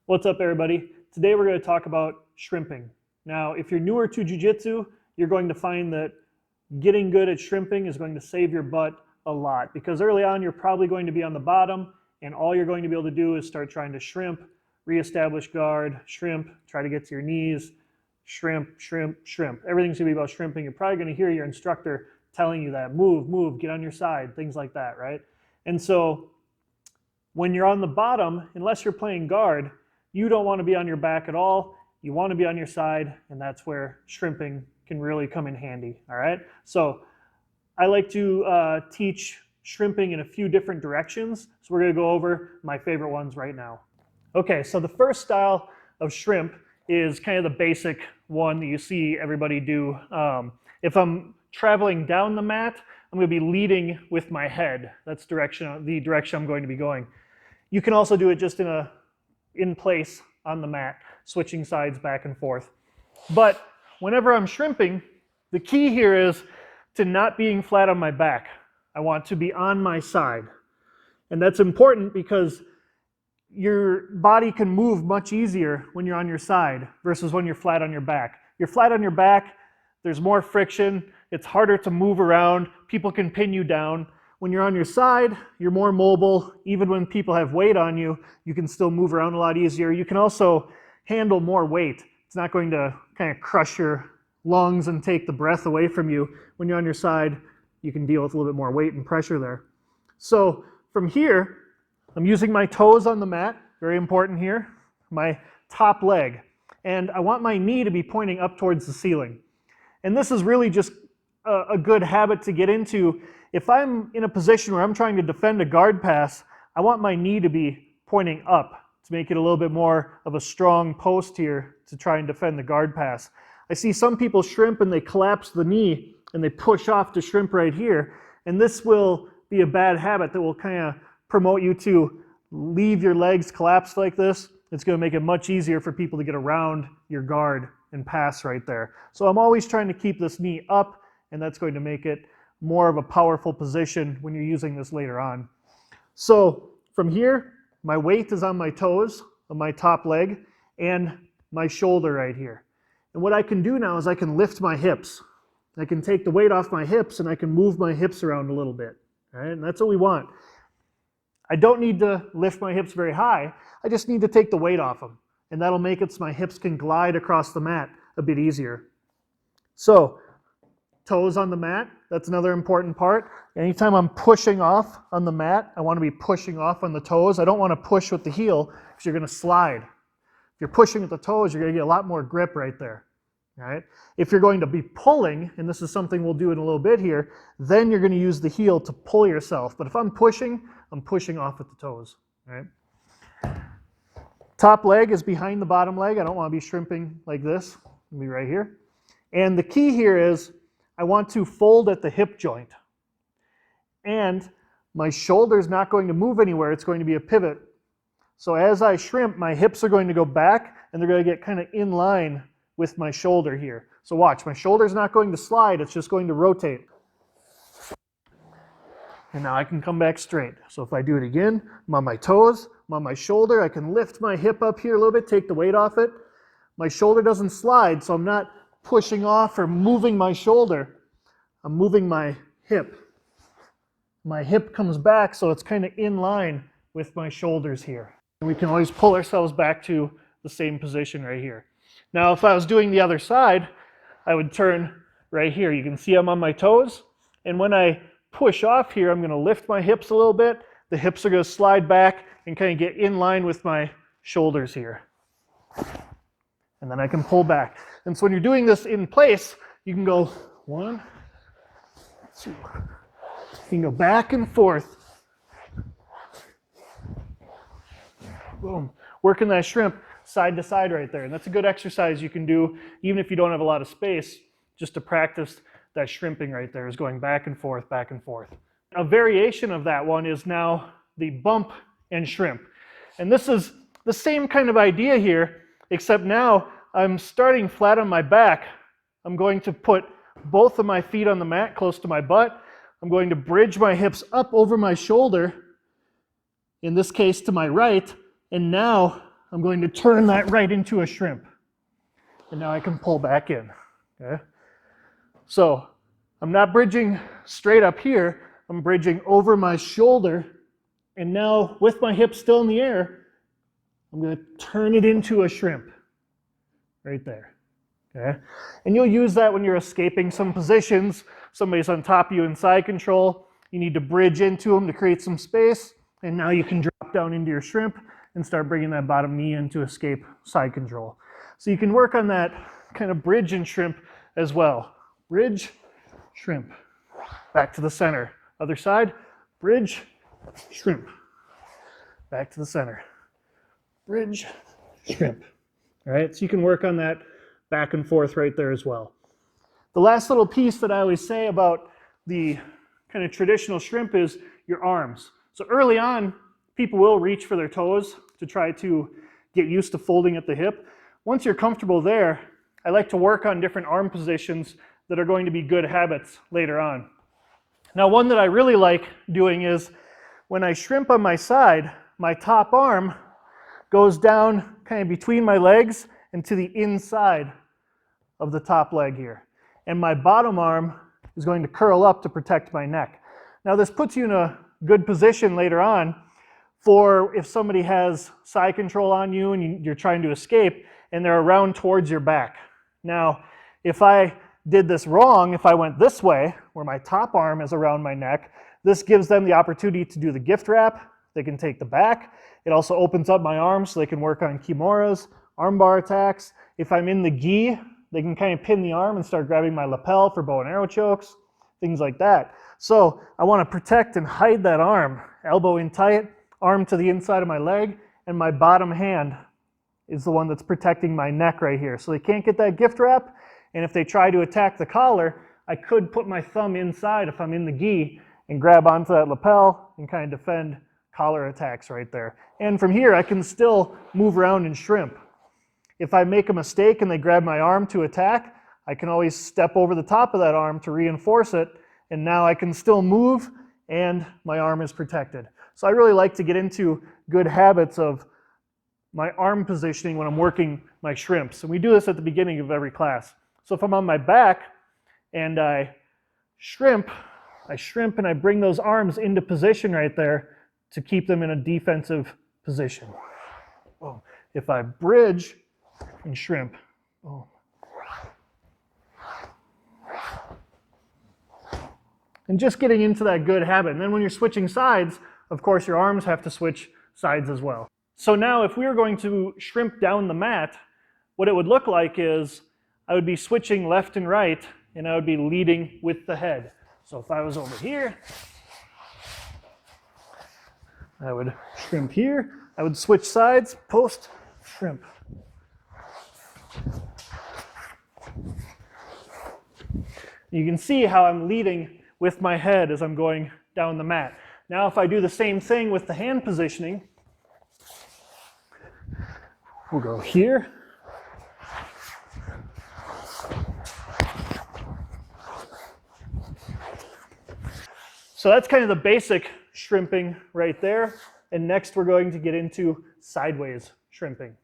What's up, everybody? Today we're going to talk about shrimping. Now, if you're newer to Jiu Jitsu, you're going to find that getting good at shrimping is going to save your butt a lot, because early on you're probably going to be on the bottom and all you're going to be able to do is start trying to shrimp, reestablish guard, shrimp, try to get to your knees, shrimp, shrimp, shrimp. Everything's going to be about shrimping. You're probably going to hear your instructor telling you that, move, move, get on your side, things like that, right? And so when you're on the bottom, unless you're playing guard, you don't want to be on your back at all. You want to be on your side, and that's where shrimping can really come in handy, all right? So I like to teach shrimping in a few different directions, so we're going to go over my favorite ones right now. Okay, so the first style of shrimp is kind of the basic one that you see everybody do. If I'm traveling down the mat, I'm going to be leading with my head. That's the direction I'm going to be going. You can also do it just in place on the mat, switching sides back and forth. But whenever I'm shrimping, the key here is to not being flat on my back. I want to be on my side. And that's important because your body can move much easier when you're on your side versus when you're flat on your back. You're flat on your back, there's more friction, it's harder to move around, people can pin you down. When you're on your side, you're more mobile. Even when people have weight on you, you can still move around a lot easier. You can also handle more weight. It's not going to kind of crush your lungs and take the breath away from you. When you're on your side, you can deal with a little bit more weight and pressure there. So from here, I'm using my toes on the mat, very important here, my top leg. And I want my knee to be pointing up towards the ceiling. And this is really just a good habit to get into. If I'm in a position where I'm trying to defend a guard pass, I want my knee to be pointing up to make it a little bit more of a strong post here to try and defend the guard pass. I see some people shrimp and they collapse the knee and they push off to shrimp right here. And this will be a bad habit that will kind of promote you to leave your legs collapsed like this. It's going to make it much easier for people to get around your guard and pass right there. So I'm always trying to keep this knee up, and that's going to make it more of a powerful position when you're using this later on. So from here, my weight is on my toes, on my top leg, and my shoulder right here. And what I can do now is I can lift my hips. I can take the weight off my hips and I can move my hips around a little bit. All right? And that's what we want. I don't need to lift my hips very high. I just need to take the weight off them. And that'll make it so my hips can glide across the mat a bit easier. So toes on the mat, that's another important part. Anytime I'm pushing off on the mat, I want to be pushing off on the toes. I don't want to push with the heel because you're going to slide. If you're pushing with the toes, you're going to get a lot more grip right there. All right? If you're going to be pulling, and this is something we'll do in a little bit here, then you're going to use the heel to pull yourself. But if I'm pushing off with the toes. All right? Top leg is behind the bottom leg. I don't want to be shrimping like this. It'll be right here. And the key here is I want to fold at the hip joint. And my shoulder's not going to move anywhere. It's going to be a pivot. So as I shrimp, my hips are going to go back and they're going to get kind of in line with my shoulder here. So watch, my shoulder's not going to slide. It's just going to rotate. And now I can come back straight. So if I do it again, I'm on my toes, I'm on my shoulder. I can lift my hip up here a little bit, take the weight off it. My shoulder doesn't slide, so I'm not pushing off or moving my shoulder. I'm moving my hip. My hip comes back, so it's kind of in line with my shoulders here. And we can always pull ourselves back to the same position right here. Now, if I was doing the other side, I would turn right here. You can see I'm on my toes, and when I push off here, I'm going to lift my hips a little bit. The hips are going to slide back and kind of get in line with my shoulders here. And then I can pull back. And so when you're doing this in place, you can go 1, 2. You can go back and forth. Boom. Working that shrimp side to side right there. And that's a good exercise you can do even if you don't have a lot of space, just to practice that shrimping right there, is going back and forth, back and forth. A variation of that one is now the bump and shrimp. And this is the same kind of idea here, except now I'm starting flat on my back. I'm going to put both of my feet on the mat close to my butt. I'm going to bridge my hips up over my shoulder, in this case to my right, and now I'm going to turn that right into a shrimp. And now I can pull back in, okay? So I'm not bridging straight up here, I'm bridging over my shoulder, and now with my hips still in the air, I'm going to turn it into a shrimp, right there, okay? And you'll use that when you're escaping some positions, somebody's on top of you in side control, you need to bridge into them to create some space, and now you can drop down into your shrimp and start bringing that bottom knee in to escape side control. So you can work on that kind of bridge and shrimp as well. Bridge, shrimp, back to the center. Other side, bridge, shrimp, back to the center. Bridge, shrimp. All right, so you can work on that back and forth right there as well. The last little piece that I always say about the kind of traditional shrimp is your arms. So early on, people will reach for their toes to try to get used to folding at the hip. Once you're comfortable there, I like to work on different arm positions that are going to be good habits later on. Now, one that I really like doing is when I shrimp on my side, my top arm goes down kind of between my legs and to the inside of the top leg here. And my bottom arm is going to curl up to protect my neck. Now, this puts you in a good position later on for if somebody has side control on you and you're trying to escape and they're around towards your back. Now, if I did this wrong, if I went this way, where my top arm is around my neck, this gives them the opportunity to do the gift wrap. They can take the back. It also opens up my arms so they can work on kimuras, armbar attacks. If I'm in the gi, they can kind of pin the arm and start grabbing my lapel for bow and arrow chokes, things like that. So I want to protect and hide that arm, elbow in tight, arm to the inside of my leg, and my bottom hand is the one that's protecting my neck right here. So they can't get that gift wrap, and if they try to attack the collar, I could put my thumb inside if I'm in the gi and grab onto that lapel and kind of defend collar attacks right there. And from here, I can still move around and shrimp. If I make a mistake and they grab my arm to attack, I can always step over the top of that arm to reinforce it, and now I can still move and my arm is protected. So I really like to get into good habits of my arm positioning when I'm working my shrimps. And we do this at the beginning of every class. So if I'm on my back and I shrimp and I bring those arms into position right there to keep them in a defensive position. Oh. If I bridge and shrimp, oh. And just getting into that good habit. And then when you're switching sides, of course your arms have to switch sides as well. So now if we were going to shrimp down the mat, what it would look like is I would be switching left and right, and I would be leading with the head. So if I was over here, I would shrimp here, I would switch sides, post, shrimp. You can see how I'm leading with my head as I'm going down the mat. Now if I do the same thing with the hand positioning, we'll go here. So that's kind of the basic shrimping right there. And next we're going to get into sideways shrimping.